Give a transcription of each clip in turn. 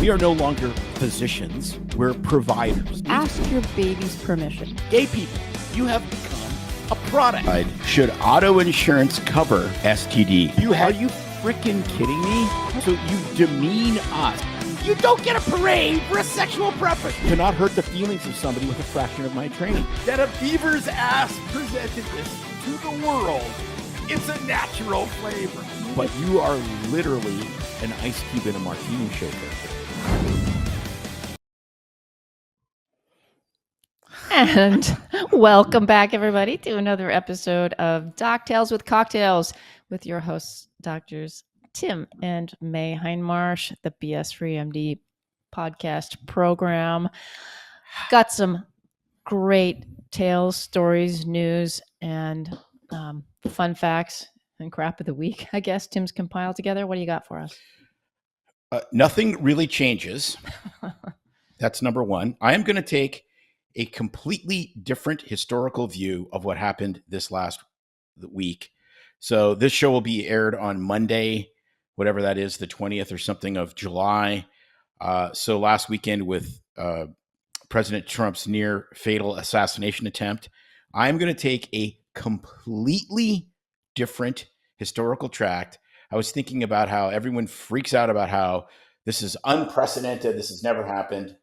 We are no longer physicians. We're providers. Ask your baby's permission. Gay people, you have become a product. Should auto insurance cover STD? Are you freaking kidding me? So you demean us. You don't get a parade for a sexual preference. Cannot hurt the feelings of somebody with a fraction of my training. That a beaver's ass presented this to the world. It's a natural flavor. But you are literally an ice cube in a martini shaker. And welcome back, everybody, to another episode of Doc Tales with Cocktails with your hosts, Doctors Tim and May Hindmarsh, the BS Free MD podcast program. Got some great tales, stories, news, and fun facts and crap of the week, I guess Tim's compiled together. What do you got for us? Nothing really changes. That's number one. I am going to take a completely different historical view of what happened this last week. So this show will be aired on Monday, whatever that is, the 20th or something of July. So last weekend with President Trump's near fatal assassination attempt, I'm going to take a completely different historical tract. I was thinking about how everyone freaks out about how this is unprecedented. This has never happened.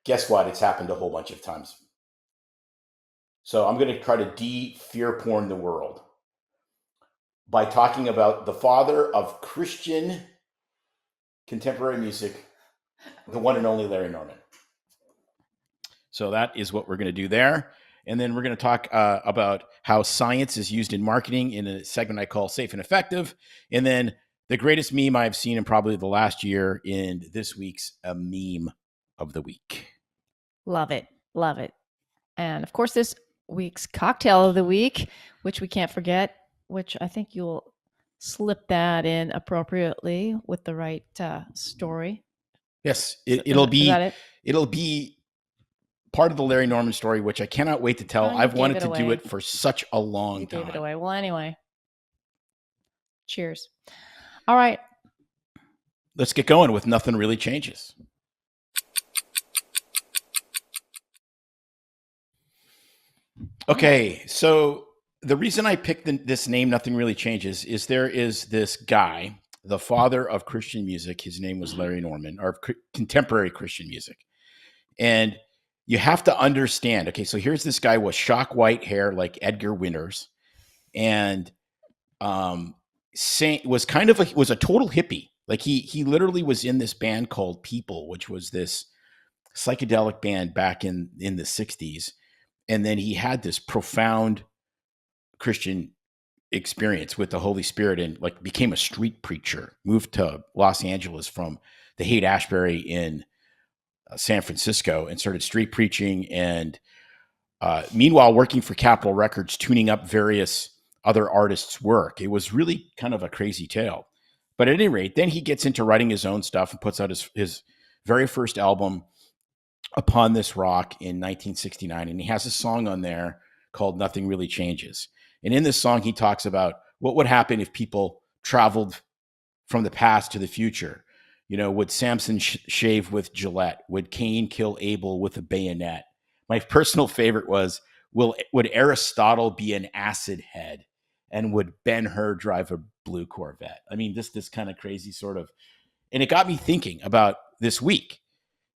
Guess what? It's happened a whole bunch of times. So I'm going to try to de-fear porn the world by talking about the father of Christian contemporary music, the one and only Larry Norman. So that is what we're going to do there. And then we're going to talk about how science is used in marketing in a segment I call Safe and Effective. And then the greatest meme I've seen in probably the last year in this week's meme of the week. Love it. Love it. And of course, this week's cocktail of the week, which we can't forget, which I think you'll slip that in appropriately with the right story. Yes, it'll be part of the Larry Norman story, which I cannot wait to tell. I've wanted to do it for such a long time. You gave it away. Well, anyway, cheers. All right. Let's get going with Nothing Really Changes. Okay, so the reason I picked this name, Nothing Really Changes, is there is this guy, the father of Christian music. His name was Larry Norman, or contemporary Christian music. And you have to understand, okay, so here's this guy with shock white hair like Edgar Winters, and was a total hippie. Like he literally was in this band called People, which was this psychedelic band back in the 60s. And then he had this profound Christian experience with the Holy Spirit and like became a street preacher, moved to Los Angeles from the Haight-Ashbury in San Francisco and started street preaching. And meanwhile, working for Capitol Records, tuning up various other artists' work. It was really kind of a crazy tale. But at any rate, then he gets into writing his own stuff and puts out his very first album, Upon This Rock, in 1969. And he has a song on there called Nothing Really Changes. And in this song, he talks about what would happen if people traveled from the past to the future. You know, would Samson shave with Gillette? Would Cain kill Abel with a bayonet? My personal favorite was, would Aristotle be an acid head? And would Ben-Hur drive a blue Corvette? I mean, this kind of crazy sort of, and it got me thinking about this week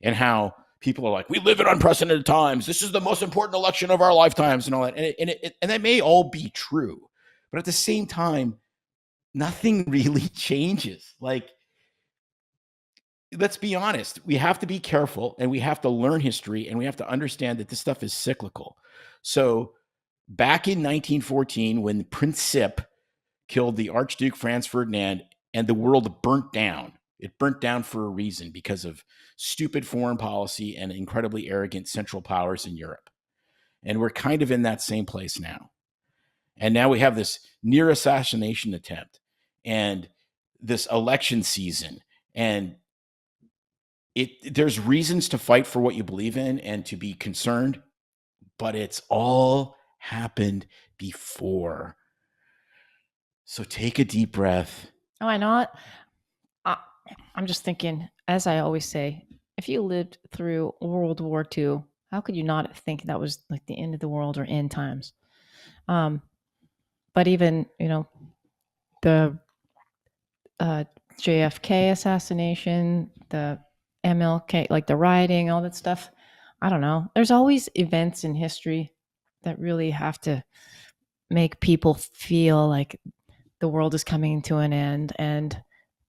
and how people are like, we live in unprecedented times. This is the most important election of our lifetimes and all that. And that may all be true. But at the same time, nothing really changes. Like, let's be honest. We have to be careful and we have to learn history and we have to understand that this stuff is cyclical. So back in 1914, when Prince Sip killed the Archduke Franz Ferdinand and the world burnt down, it burnt down for a reason, because of stupid foreign policy and incredibly arrogant central powers in Europe. And we're kind of in that same place now. And now we have this near assassination attempt and this election season. And there's reasons to fight for what you believe in and to be concerned, but it's all happened before. So take a deep breath. Oh, I know it. I'm just thinking, as I always say, if you lived through World War II, how could you not think that was like the end of the world or end times? But even, the JFK assassination, the MLK, like the rioting, all that stuff. I don't know. There's always events in history that really have to make people feel like the world is coming to an end, and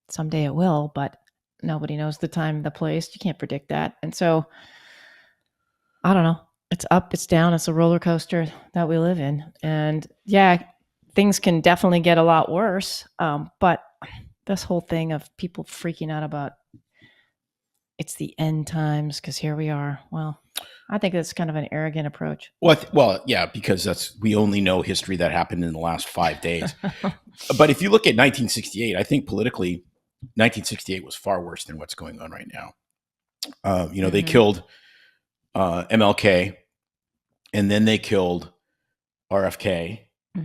someday it will, but nobody knows the time, the place. You can't predict that. And so, I don't know. It's up, it's down, it's a roller coaster that we live in. And yeah, things can definitely get a lot worse. But this whole thing of people freaking out about it's the end times because here we are. Well, I think that's kind of an arrogant approach. Well, yeah, because we only know history that happened in the last 5 days. But if you look at 1968, I think politically, 1968 was far worse than what's going on right now. They killed MLK, and then they killed RFK.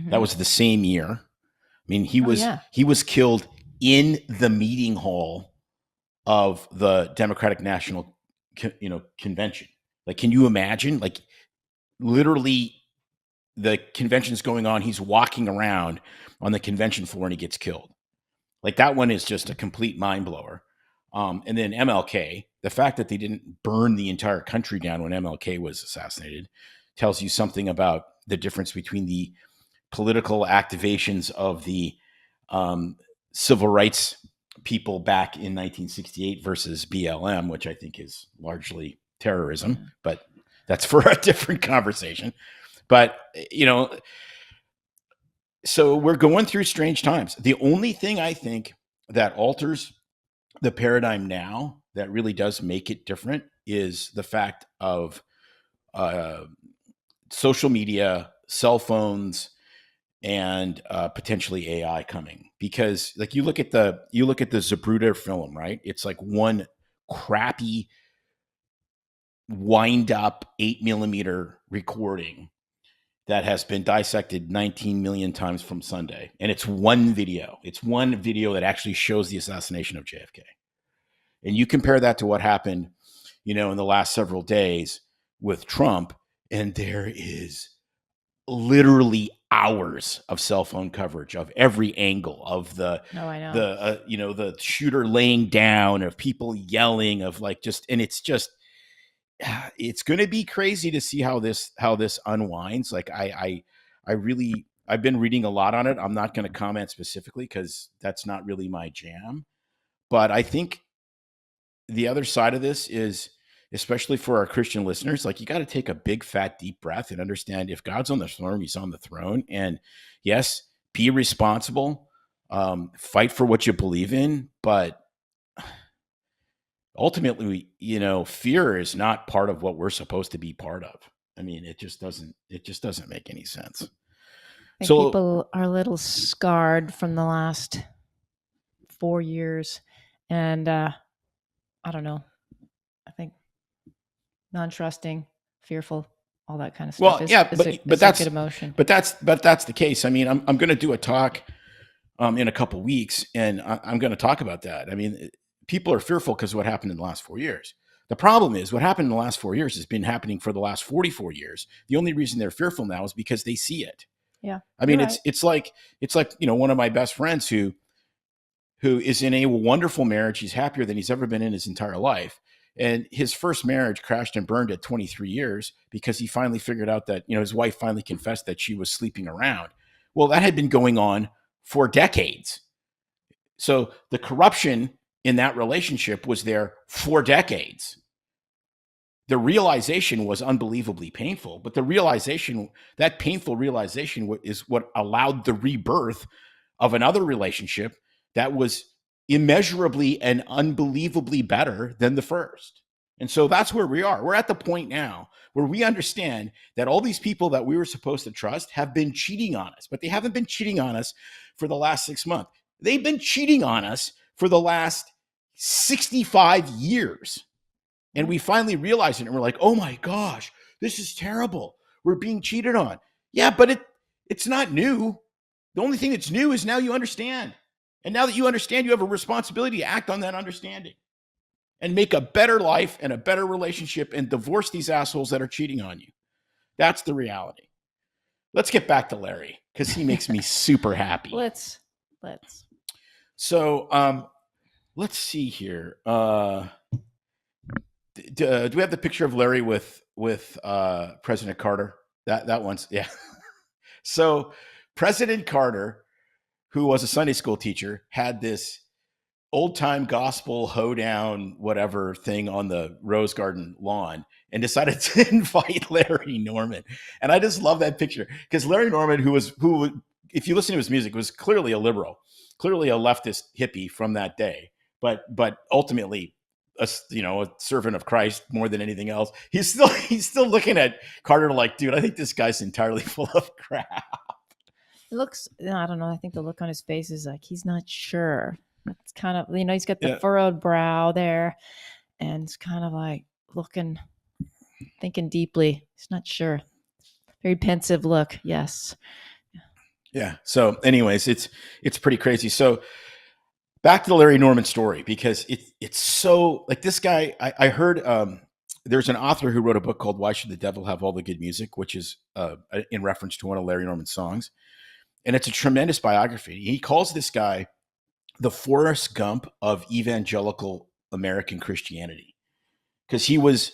That was the same year. I mean, he was killed in the meeting hall of the Democratic National, Convention. Like, can you imagine? Like, literally, the convention's going on. He's walking around on the convention floor and he gets killed. Like, that one is just a complete mind blower. And then MLK, the fact that they didn't burn the entire country down when MLK was assassinated tells you something about the difference between the political activations of the civil rights people back in 1968 versus BLM, which I think is largely terrorism, but that's for a different conversation. But, so we're going through strange times. The only thing I think that alters the paradigm now that really does make it different is the fact of social media, cell phones, and potentially AI coming. Because, like, you look at the Zapruder film, right? It's like one crappy wind up 8mm recording that has been dissected 19 million times from Sunday. And it's one video. It's one video that actually shows the assassination of JFK. And you compare that to what happened, in the last several days with Trump, and there is literally hours of cell phone coverage of every angle of the the shooter laying down, of people yelling, of like just, and it's just, it's going to be crazy to see how this unwinds. Like, I've been reading a lot on it. I'm not going to comment specifically because that's not really my jam, but I think the other side of this is, especially for our Christian listeners, like, you got to take a big, fat, deep breath and understand, if God's on the throne, he's on the throne. And yes, be responsible, fight for what you believe in. But ultimately, fear is not part of what we're supposed to be part of. I mean, it just doesn't make any sense. So people are a little scarred from the last 4 years. And I don't know. I think non-trusting, fearful, all that kind of stuff. Well, yeah, but that's a good emotion. But that's the case. I mean, I'm going to do a talk in a couple of weeks, and I'm going to talk about that. I mean, people are fearful because of what happened in the last 4 years. The problem is, what happened in the last 4 years has been happening for the last 44 years. The only reason they're fearful now is because they see it. Yeah. I mean, it's like one of my best friends who is in a wonderful marriage. He's happier than he's ever been in his entire life. And his first marriage crashed and burned at 23 years because he finally figured out that, his wife finally confessed that she was sleeping around. Well, that had been going on for decades. So the corruption in that relationship was there for decades. The realization was unbelievably painful, but that painful realization is what allowed the rebirth of another relationship that was immeasurably and unbelievably better than the first. And so that's where we are. We're at the point now where we understand that all these people that we were supposed to trust have been cheating on us, but they haven't been cheating on us for the last 6 months. They've been cheating on us for the last 65 years. And we finally realized it, and we're like, oh my gosh, this is terrible. We're being cheated on. Yeah, but it's not new. The only thing that's new is now you understand. And now that you understand, you have a responsibility to act on that understanding. and make a better life and a better relationship and divorce these assholes that are cheating on you. That's the reality. Let's get back to Larry because he makes me super happy. Let's. So let's see here. Do we have the picture of Larry with President Carter? That one's, yeah. So President Carter, who was a Sunday school teacher, had this old time gospel hoedown whatever thing on the Rose Garden lawn and decided to invite Larry Norman. And I just love that picture because Larry Norman, who if you listen to his music, was clearly a liberal, clearly a leftist hippie from that day, but ultimately a servant of Christ more than anything else. He's still looking at Carter like, dude, I think this guy's entirely full of crap. It looks, I don't know. I think the look on his face is like he's not sure. It's kind of, he's got the furrowed brow there, and it's kind of like thinking deeply. He's not sure. Very pensive look. Yes. Yeah. So, anyways, it's pretty crazy. So, back to the Larry Norman story because it's so like this guy. I heard there's an author who wrote a book called "Why Should the Devil Have All the Good Music," which is in reference to one of Larry Norman's songs, and it's a tremendous biography. He calls this guy the Forrest Gump of evangelical American Christianity because he was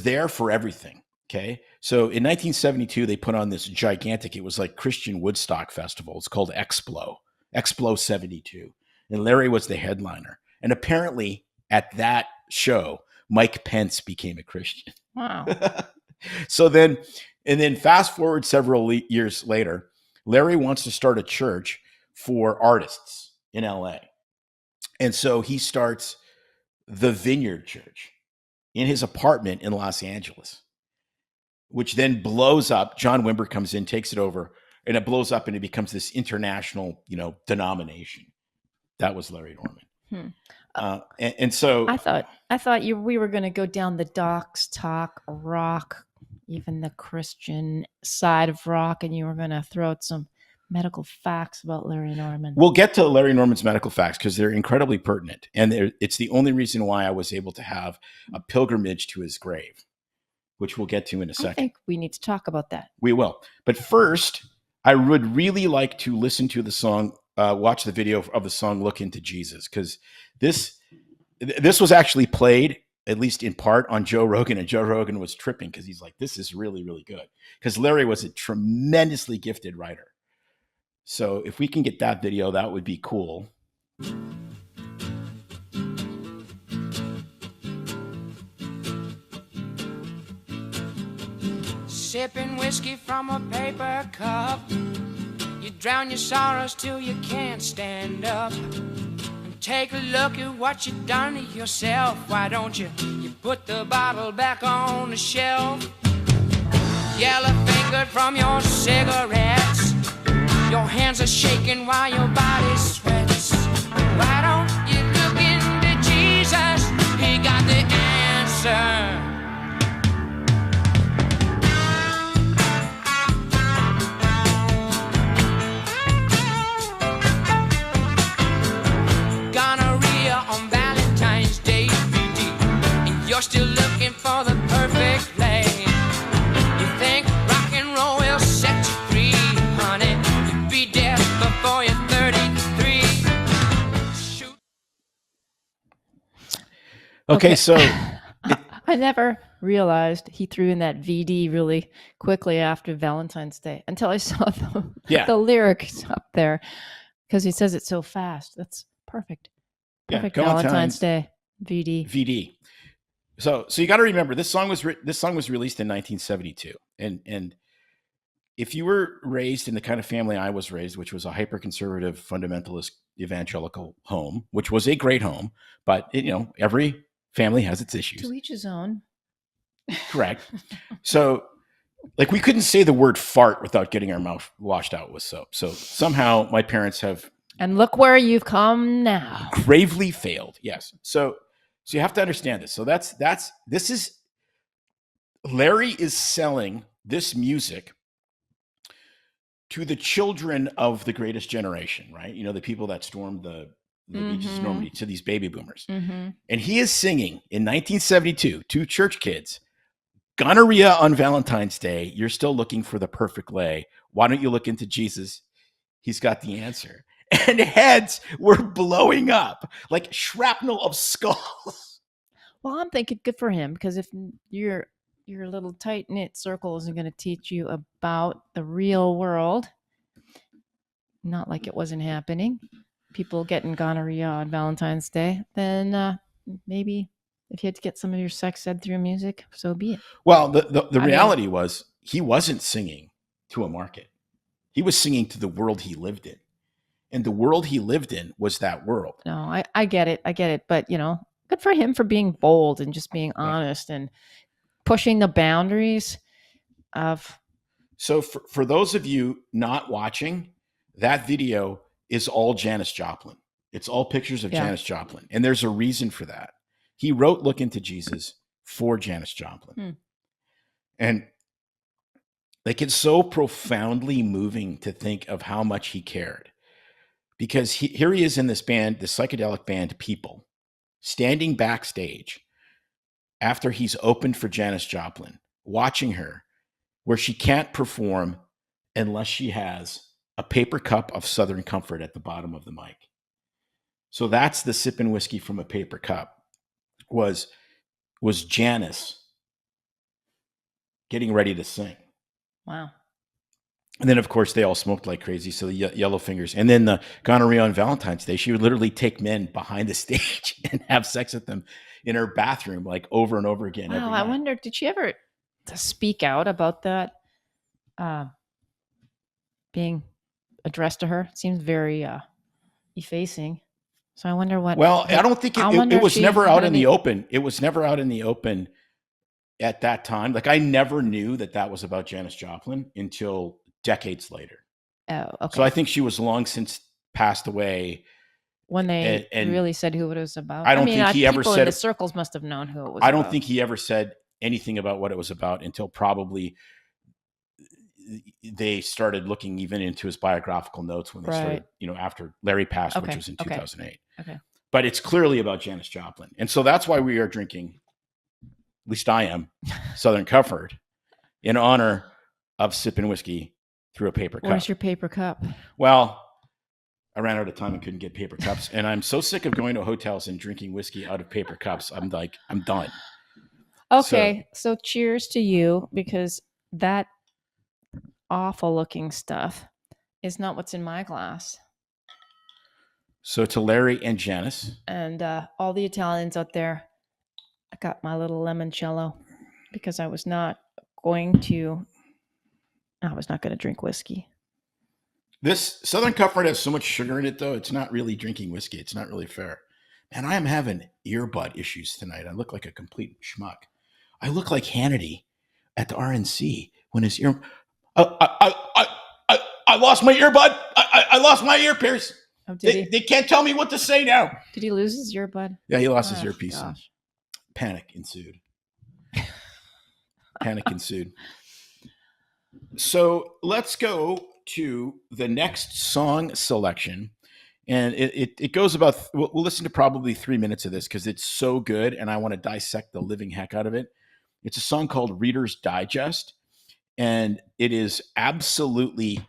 there for everything. Okay. So in 1972, they put on this gigantic, it was like Christian Woodstock festival. It's called Explo 72. And Larry was the headliner. And apparently at that show, Mike Pence became a Christian. Wow. So then fast forward several years later, Larry wants to start a church for artists in LA. And so he starts the Vineyard Church in his apartment in Los Angeles, which then blows up. John Wimber comes in, takes it over, and it blows up and it becomes this international, denomination. That was Larry Norman. And so I thought we were going to go down the docs, talk rock, even the Christian side of rock, and you were going to throw out some medical facts about Larry Norman. We'll get to Larry Norman's medical facts because they're incredibly pertinent. And it's the only reason why I was able to have a pilgrimage to his grave, which we'll get to in a second. I think we need to talk about that. We will. But first, I would really like to listen to the song, watch the video of the song, Look Into Jesus, because this was actually played, at least in part, on Joe Rogan, and Joe Rogan was tripping because he's like, this is really, really good. Because Larry was a tremendously gifted writer. So if we can get that video, that would be cool. Sipping whiskey from a paper cup, you drown your sorrows till you can't stand up. And take a look at what you've done to yourself. Why don't you put the bottle back on the shelf? Yellow fingered from your cigarettes, your hands are shaking while your body sweats. Why don't you look into Jesus? He got the answer. Gonorrhea on Valentine's Day, and you're still looking for the perfect play. You think rock and roll will set you free, honey? Be dead before you're 33. Shoot. Okay, so I never realized he threw in that VD really quickly after Valentine's Day until I saw the lyrics up there because he says it so fast. That's perfect. Perfect Valentine's Day. VD. So you got to remember this song was released in 1972, and if you were raised in the kind of family I was raised, which was a hyper-conservative, fundamentalist, evangelical home, which was a great home, but every family has its issues. To each his own. Correct. So, like, we couldn't say the word fart without getting our mouth washed out with soap. So somehow my parents have. And look where you've come now. Gravely failed. Yes. So you have to understand this. So this is Larry is selling this music to the children of the greatest generation, right? The people that stormed the Legis Normandy to these baby boomers. Mm-hmm. And he is singing in 1972 to church kids, gonorrhea on Valentine's Day. You're still looking for the perfect lay. Why don't you look into Jesus? He's got the answer. And heads were blowing up like shrapnel of skulls. Well, I'm thinking good for him, because if your little tight-knit circle isn't going to teach you about the real world, not like it wasn't happening, people getting gonorrhea on Valentine's Day, then maybe if you had to get some of your sex ed through music, so be it. Well, the reality was he wasn't singing to a market. He was singing to the world he lived in. And the world he lived in was that world. No, I get it. I get it. But, good for him for being bold and just being honest and pushing the boundaries of. So for those of you not watching, that video is all Janis Joplin. It's all pictures of Janis Joplin. And there's a reason for that. He wrote Look Into Jesus for Janis Joplin. And like, it's so profoundly moving to think of how much he cared. Because here he is in this band, this psychedelic band, People, standing backstage after he's opened for Janis Joplin, watching her, where she can't perform unless she has a paper cup of Southern Comfort at the bottom of the mic. So that's the sipping whiskey from a paper cup. Was Janis getting ready to sing. Wow. And then, of course, they all smoked like crazy. So the yellow fingers. And then the gonorrhea on Valentine's Day, she would literally take men behind the stage and have sex with them in her bathroom, like over and over again. Wow, I wonder, did she ever speak out about that being addressed to her? It seems very effacing. So I wonder what. Well, I don't think it was never out in the open. It was never out in the open at that time. Like, I never knew that was about Janis Joplin until decades later. Oh, okay. So I think she was long since passed away when they really said who it was about. I don't think he ever said. People in the circles must have known who it was. I don't think he ever said anything about what it was about until probably they started looking even into his biographical notes when they started, after Larry passed, which was in 2008. Okay. But it's clearly about Janis Joplin. And so that's why we are drinking, at least I am, Southern Comfort in honor of sipping whiskey through a paper cup. Where's your paper cup? Well, I ran out of time and couldn't get paper cups. And I'm so sick of going to hotels and drinking whiskey out of paper cups. I'm done. Okay. So cheers to you, because that awful looking stuff is not what's in my glass. So to Larry and Janis. And all the Italians out there, I got my little limoncello because I was not going to drink whiskey. This Southern Comfort has so much sugar in it, though. It's not really drinking whiskey. It's not really fair. Man, I am having earbud issues tonight. I look like a complete schmuck. I look like Hannity at the RNC when his ear... I lost my earbud. I lost my ear pierce. Oh, they can't tell me what to say now. Did he lose his earbud? Yeah, he lost his earpiece. Panic ensued. So let's go to the next song selection. And it goes about, we'll listen to probably 3 minutes of this because it's so good and I want to dissect the living heck out of it. It's a song called Reader's Digest. And it is absolutely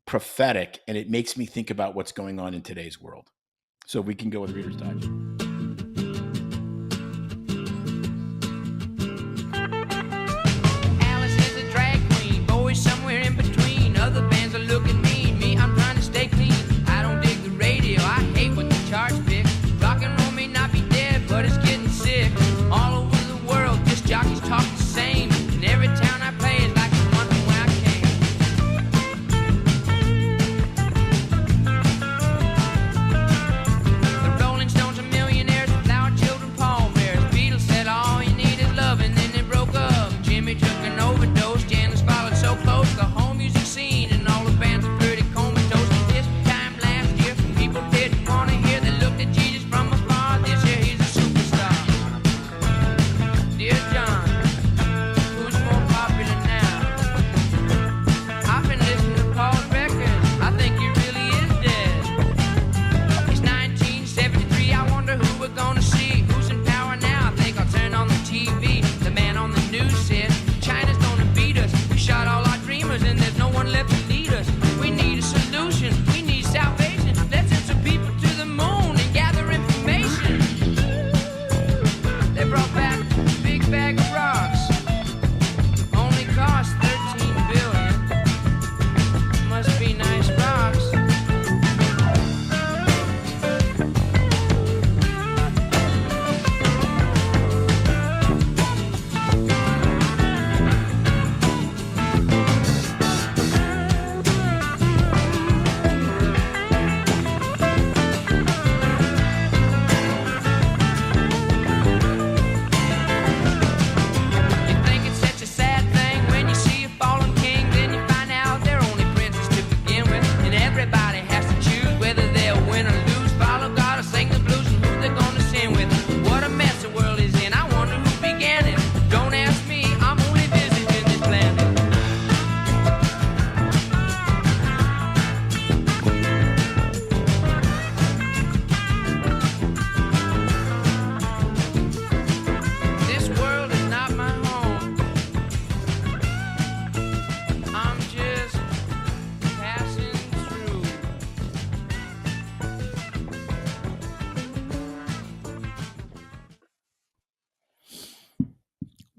prophetic, and it makes me think about what's going on in today's world. So we can go with Reader's Digest. Alice is a drag queen, boys somewhere in between. Other bands are looking mean. Me, I'm trying to stay clean. I don't dig the radio, I hate what the charts pick. Rock and roll may not be dead, but it's getting sick. All over the world, just jockeys talk the same. In every town I play is like the one from where I came. The Rolling Stones, a million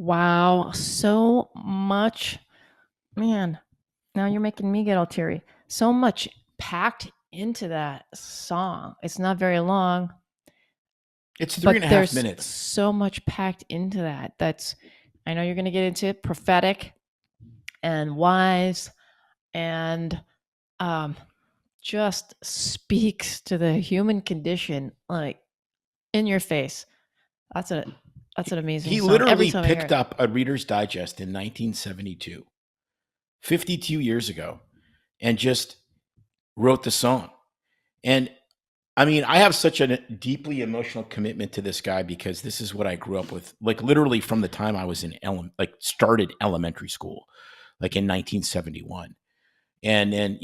Wow, so much, man. Now you're making me get all teary. So much packed into that song. It's not very long, It's but 3.5 there's minutes. so much packed into that. I know you're going to get into it, prophetic and wise, and just speaks to the human condition, like in your face. That's an amazing He song. Every literally time I hear picked it. up a Reader's Digest in 1972, 52 years ago, and just wrote the song. And I mean, I have such a deeply emotional commitment to this guy because this is what I grew up with, like literally from the time I was in started elementary school, like in 1971. And then,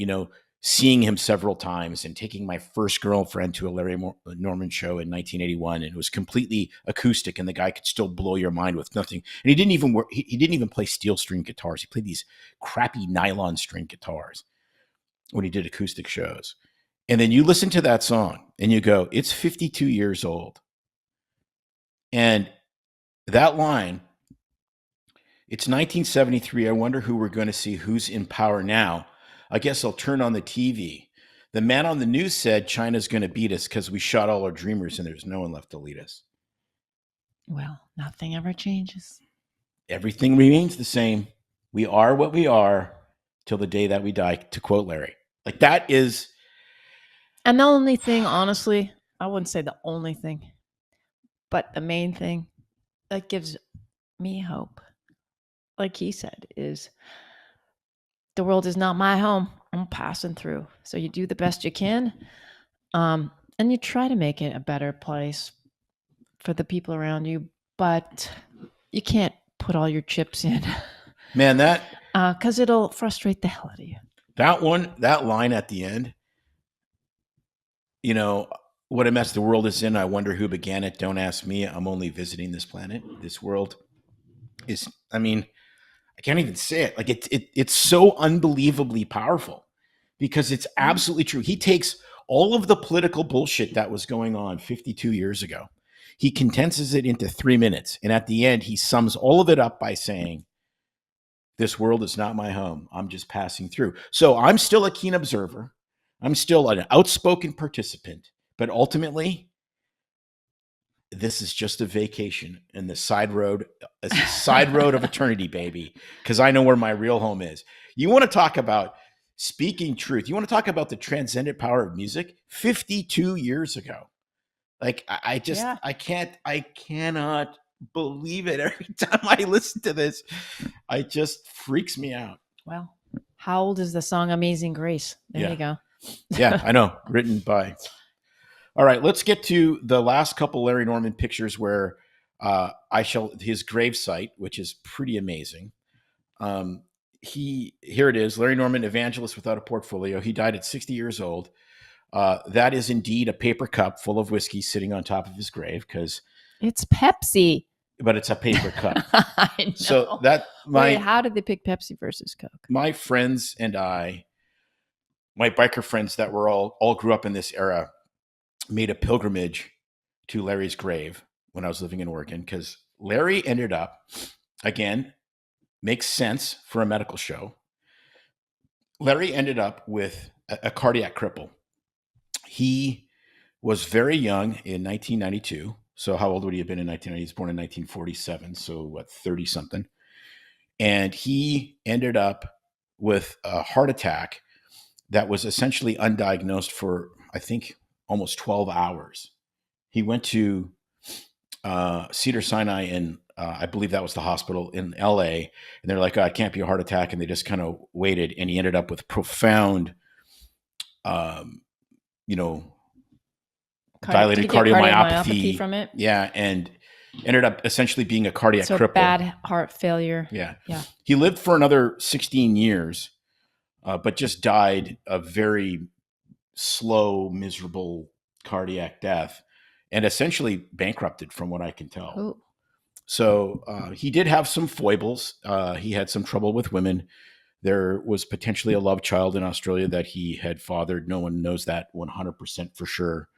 seeing him several times and taking my first girlfriend to a Larry Norman show in 1981, and it was completely acoustic, and the guy could still blow your mind with nothing. And he didn't even he didn't even play steel string guitars. He played these crappy nylon string guitars when he did acoustic shows. And then you listen to that song and you go, it's 52 years old. And that line, it's 1973. I wonder who we're going to see, who's in power now. I guess I'll turn on the TV. The man on the news said China's going to beat us because we shot all our dreamers and there's no one left to lead us. Well, nothing ever changes. Everything remains the same. We are what we are till the day that we die, to quote Larry. Like that is... And the only thing, honestly, I wouldn't say the only thing, but the main thing that gives me hope, like he said, is the world is not my home. I'm passing through. So you do the best you can, and you try to make it a better place for the people around you, but you can't put all your chips in. Man, that... because it'll frustrate the hell out of you. That line at the end, what a mess the world is in. I wonder who began it. Don't ask me. I'm only visiting this planet. This world is, I mean, I can't even say it. Like it's so unbelievably powerful because it's absolutely true. He takes all of the political bullshit that was going on 52 years ago. He condenses it into 3 minutes. And at the end, he sums all of it up by saying, this world is not my home. I'm just passing through. So I'm still a keen observer. I'm still an outspoken participant, but ultimately, this is just a vacation in the side road of eternity, baby, because I know where my real home is. You want to talk about speaking truth. You want to talk about the transcendent power of music 52 years ago. Like I cannot believe it. Every time I listen to this, it just freaks me out. Well, how old is the song Amazing Grace? There you go. Yeah, I know. Written by. All right, let's get to the last couple Larry Norman pictures where his gravesite, which is pretty amazing. Here it is, Larry Norman, evangelist without a portfolio. He died at 60 years old. That is indeed a paper cup full of whiskey sitting on top of his grave because it's Pepsi. But it's a paper cup. I know. So Wait, how did they pick Pepsi versus Coke? My friends and I, my biker friends that were all grew up in this era, made a pilgrimage to Larry's grave when I was living in Oregon because Larry ended up, again, makes sense for a medical show. Larry ended up with a cardiac cripple. He was very young in 1992. So how old would he have been in 1990? He was born in 1947. So 30 something. And he ended up with a heart attack that was essentially undiagnosed for, I think, almost 12 hours. He went to Cedar Sinai, and I believe that was the hospital in LA. And they're like, oh, it can't be a heart attack. And they just kind of waited. And he ended up with profound, dilated cardiomyopathy from it. Yeah. And ended up essentially being a cardiac cripple. Bad heart failure. Yeah. He lived for another 16 years, but just died a very slow, miserable cardiac death and essentially bankrupted from what I can tell. Ooh. So he did have some foibles. He had some trouble with women. There was potentially a love child in Australia that he had fathered. No one knows that 100% for sure.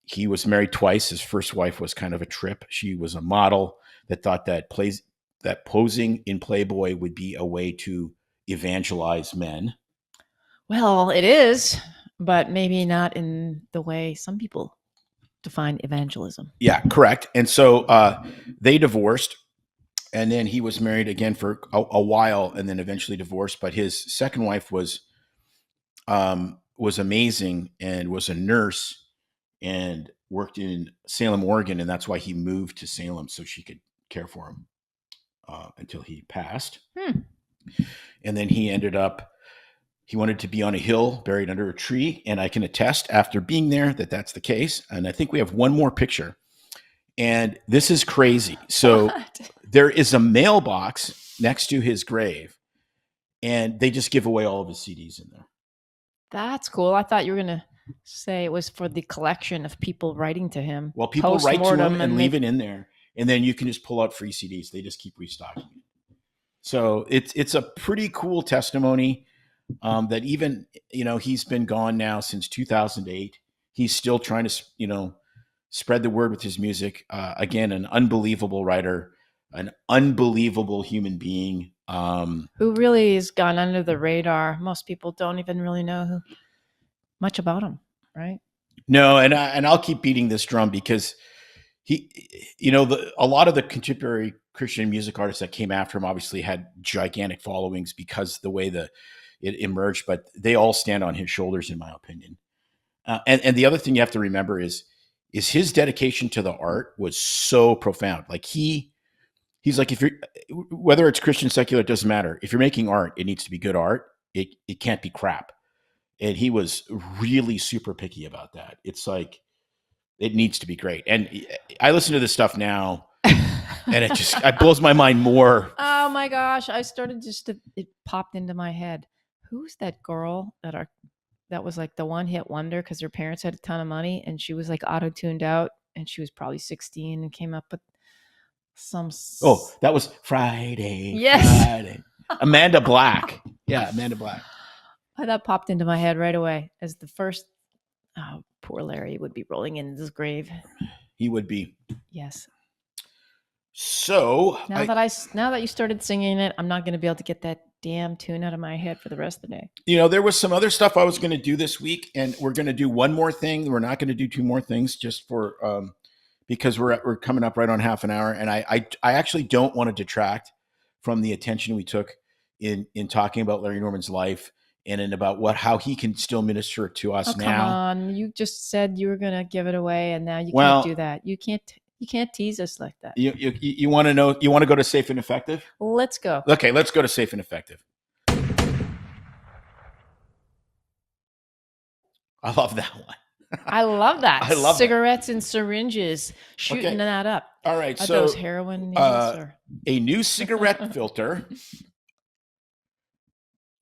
He was married twice. His first wife was kind of a trip. She was a model. that thought that posing in Playboy would be a way to evangelize men. Well, it is, but maybe not in the way some people define evangelism. Yeah, correct. And so they divorced, and then he was married again for a while, and then eventually divorced. But his second wife was amazing and was a nurse and worked in Salem, Oregon, and that's why he moved to Salem so she could care for him until he passed. And then he ended up. He wanted to be on a hill buried under a tree. And I can attest after being there that that's the case. And I think we have one more picture. And this is crazy. So there is a mailbox next to his grave. And they just give away all of his CDs in there. That's cool. I thought you were going to say it was for the collection of people writing to him. Well, people write to him and leave it in there. And then you can just pull out free CDs. They just keep restocking it. So it's a pretty cool testimony. That even, he's been gone now since 2008. He's still trying to, spread the word with his music. Again, an unbelievable writer, an unbelievable human being. Who really has gone under the radar. Most people don't even really know much about him, right? No, and I'll keep beating this drum because he, a lot of the contemporary Christian music artists that came after him obviously had gigantic followings because the way it emerged, but they all stand on his shoulders, in my opinion. And the other thing you have to remember is his dedication to the art was so profound. Like he's like, whether it's Christian, secular, it doesn't matter. If you're making art, it needs to be good art. It can't be crap. And he was really super picky about that. It's like, it needs to be great. And I listen to this stuff now and it blows my mind more. Oh my gosh. I started it popped into my head. Who's that girl that was like the one hit wonder because her parents had a ton of money and she was like auto-tuned out and she was probably 16 and came up with some. Oh, that was Friday. Yes. Friday. Amanda Black. Yeah, Amanda Black. That popped into my head right away as the first. Oh, poor Larry would be rolling in his grave. He would be. Yes. So now that you started singing it, I'm not going to be able to get that damn tune out of my head for the rest of the day. There was some other stuff I was going to do this week, and we're going to do one more thing. We're not going to do two more things just for because we're coming up right on half an hour, and I actually don't want to detract from the attention we took in talking about Larry Norman's life and about how he can still minister to us now. Come on, you just said you were going to give it away, and now you can't do that. You can't tease us like that. You want to know? You want to go to Safe and Effective? Let's go. Okay, let's go to Safe and Effective. I love that one. I love that. I love cigarettes and syringes, shooting that up. All right, Are so those heroin needles? A new cigarette filter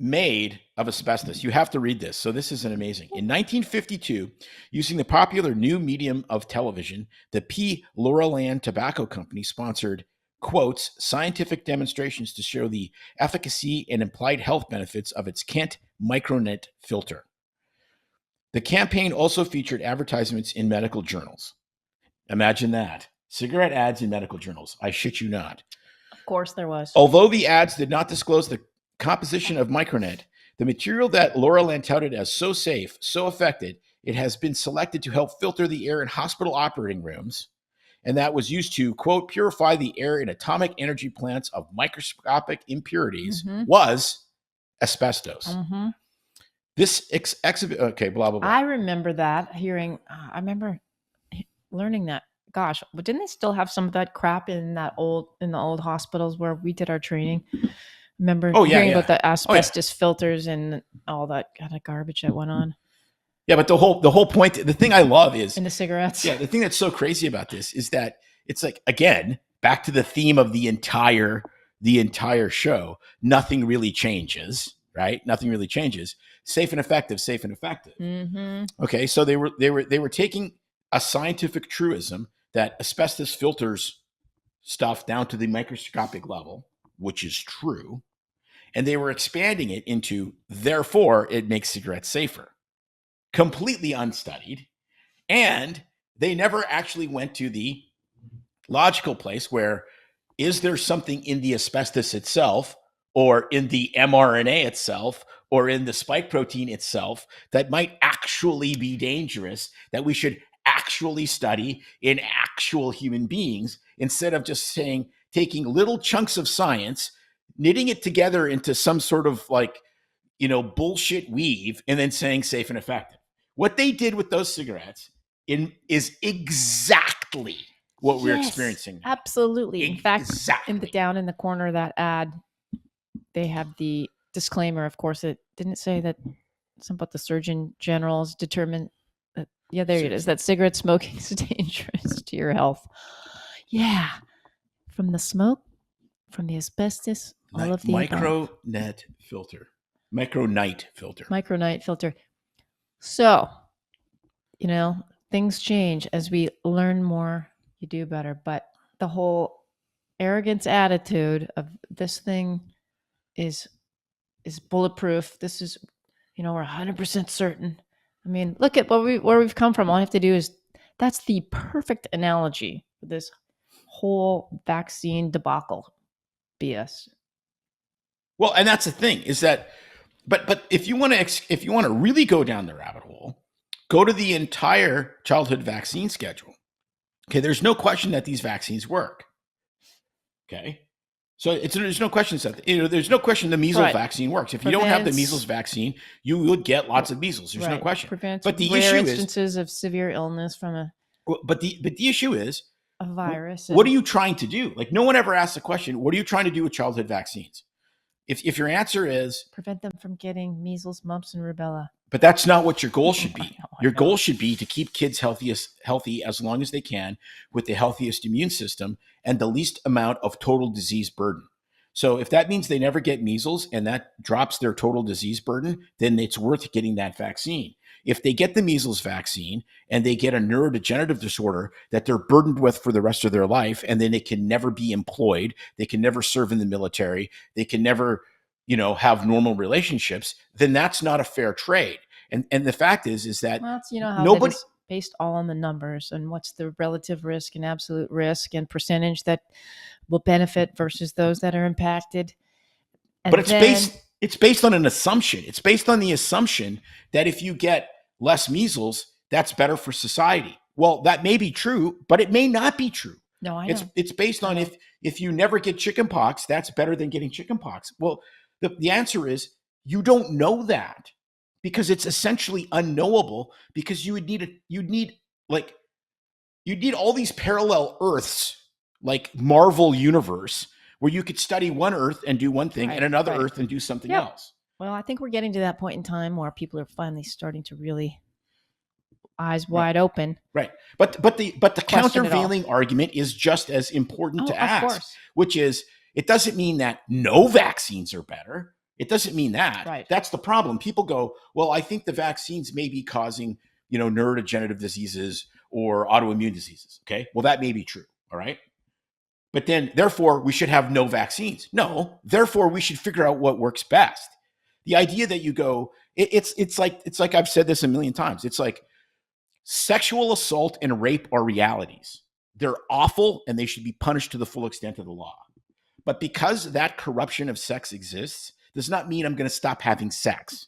made of asbestos. You have to read this. So this is amazing. In 1952, using the popular new medium of television, the P. Lauraland Tobacco Company sponsored, quotes, scientific demonstrations to show the efficacy and implied health benefits of its Kent Micronet filter. The campaign also featured advertisements in medical journals. Imagine that. Cigarette ads in medical journals. I shit you not. Of course there was. Although the ads did not disclose the composition of Micronet, the material that Lauraland touted as so safe, so effective, it has been selected to help filter the air in hospital operating rooms, and that was used to, quote, purify the air in atomic energy plants of microscopic impurities, was asbestos. This okay, blah, blah, blah. I remember that, I remember learning that. Gosh, but didn't they still have some of that crap in the old hospitals where we did our training? Remember hearing about the asbestos filters and all that kind of garbage that went on. Yeah, but the whole point, the thing I love is in the cigarettes. Yeah, the thing that's so crazy about this is that it's like, again, back to the theme of the entire show. Nothing really changes, right? Nothing really changes. Safe and effective, safe and effective. Okay, so they were taking a scientific truism that asbestos filters stuff down to the microscopic level, which is true, and they were expanding it into, therefore, it makes cigarettes safer. Completely unstudied. And they never actually went to the logical place where is there something in the asbestos itself or in the mRNA itself or in the spike protein itself that might actually be dangerous that we should actually study in actual human beings instead of just saying, taking little chunks of science, knitting it together into some sort of like, bullshit weave and then saying safe and effective. What they did with those cigarettes is exactly what we're experiencing now. Absolutely. In fact, Exactly. down in the corner of that ad, they have the disclaimer. Of course, it didn't say that something about the Surgeon General's determined that, yeah, there it is, that cigarette smoking is dangerous to your health. Yeah. From the smoke, from the asbestos, all of the micronite filter. Micronite filter. So, things change as we learn more, you do better. But the whole arrogance attitude of this thing is bulletproof. This is, we're 100% certain. I mean, look at where we've come from. All I have to do is, that's the perfect analogy for this whole vaccine debacle BS. Well, and that's the thing is that, but if you want to really go down the rabbit hole, go to the entire childhood vaccine schedule. Okay, there's no question that these vaccines work. Okay, so there's no question that there's no question the measles vaccine works. If you don't have the measles vaccine, you would get lots of measles. There's no question. But the rare issue instances of severe illness from a. But the issue is a virus. What are you trying to do? Like, no one ever asks the question, what are you trying to do with childhood vaccines? If your answer is prevent them from getting measles, mumps, and rubella. But that's not what your goal should be. Your goal should be to keep kids healthy as long as they can with the healthiest immune system and the least amount of total disease burden. So if that means they never get measles and that drops their total disease burden, then it's worth getting that vaccine. If they get the measles vaccine and they get a neurodegenerative disorder that they're burdened with for the rest of their life, and then they can never be employed, they can never serve in the military, they can never, have normal relationships, then that's not a fair trade. And the fact is that how nobody is based all on the numbers and what's the relative risk and absolute risk and percentage that will benefit versus those that are impacted. But it's based on an assumption. It's based on the assumption that if you get less measles, that's better for society. Well, that may be true, but it may not be true. No, I know. It's based on if you never get chickenpox, that's better than getting chickenpox. Well, the answer is you don't know that because it's essentially unknowable, because you'd need all these parallel Earths, like Marvel universe, where you could study one Earth and do one thing and another Earth and do something else. Well, I think we're getting to that point in time where people are finally starting to really eyes wide open. Right. But the countervailing argument is just as important to ask, which is, it doesn't mean that no vaccines are better. It doesn't mean that. Right. That's the problem. People go, well, I think the vaccines may be causing, neurodegenerative diseases or autoimmune diseases. Okay. Well, that may be true. All right. But then, therefore, we should have no vaccines. No, therefore, we should figure out what works best. The idea that you go, it's like I've said this a million times. It's like sexual assault and rape are realities. They're awful and they should be punished to the full extent of the law. But because that corruption of sex exists, does not mean I'm going to stop having sex.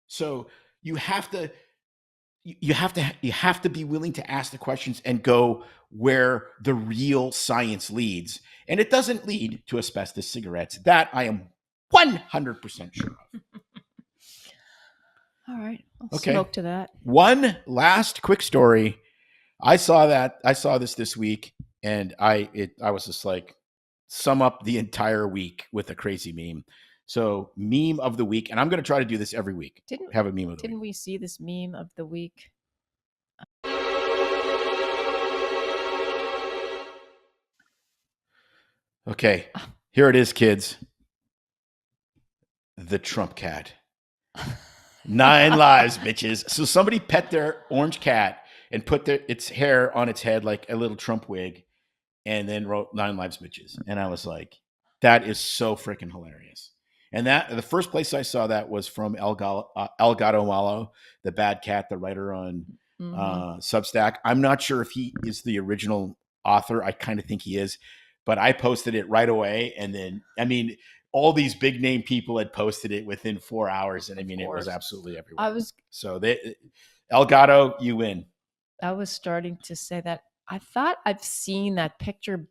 So you have to be willing to ask the questions and go where the real science leads. And it doesn't lead to asbestos cigarettes. That I am 100% sure of. All right. I'll smoke to that. One last quick story. I saw this week, and I was just like, sum up the entire week with a crazy meme. So, meme of the week, and I'm going to try to do this every week. Have a meme of the week. Didn't we see this meme of the week? Okay, here it is, kids. The Trump cat. 9 lives, bitches. So somebody pet their orange cat and put its hair on its head like a little Trump wig, and then wrote 9 lives, bitches. And I was like, that is so freaking hilarious. And that the first place I saw that was from El Gato Malo, the bad cat, the writer on Substack. I'm not sure if he is the original author. I kind of think he is, but I posted it right away. And then, I mean, all these big name people had posted it within 4 hours. And I mean, it was absolutely everywhere. So Elgato, you win. I was starting to say that. I thought I've seen that picture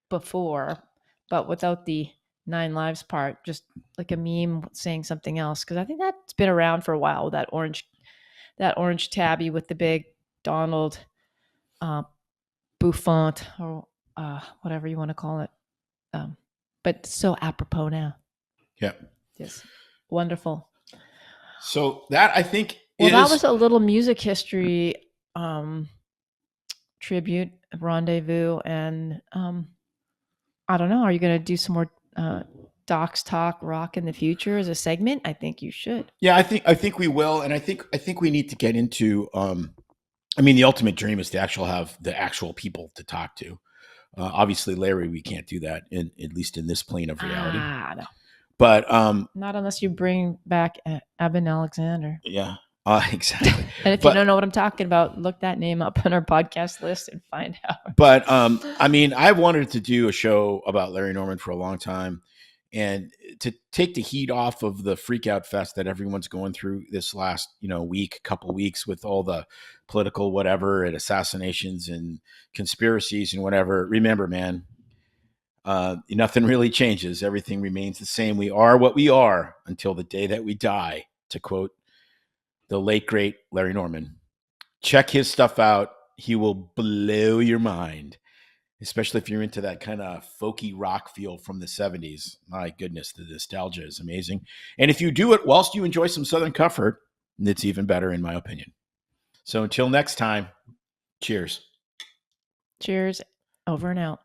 before, but without the 9 lives part, just like a meme saying something else. Because I think that's been around for a while. That orange tabby with the big Donald bouffant or whatever you want to call it. But so apropos now. Yeah. Yes. Wonderful. So that, I think, that was a little music history tribute, rendezvous, and I don't know. Are you going to do some more Docs Talk Rock in the future as a segment? I think you should. Yeah, I think we will, and I think we need to get into. I mean, the ultimate dream is to have the actual people to talk to. Obviously, Larry, we can't do that at least in this plane of reality. No. But not unless you bring back Eben Alexander. Yeah, exactly. And if you don't know what I'm talking about, look that name up on our podcast list and find out. But I mean, I wanted to do a show about Larry Norman for a long time, and to take the heat off of the freak out fest that everyone's going through this last couple weeks with all the political whatever and assassinations and conspiracies and whatever. Remember, man, nothing really changes. Everything remains the same. We are what we are until the day that we die, to quote the late, great Larry Norman. Check his stuff out. He will blow your mind, especially if you're into that kind of folky rock feel from the 70s. My goodness, the nostalgia is amazing. And if you do it whilst you enjoy some Southern comfort, it's even better, in my opinion. So until next time, cheers. Cheers. Over and out.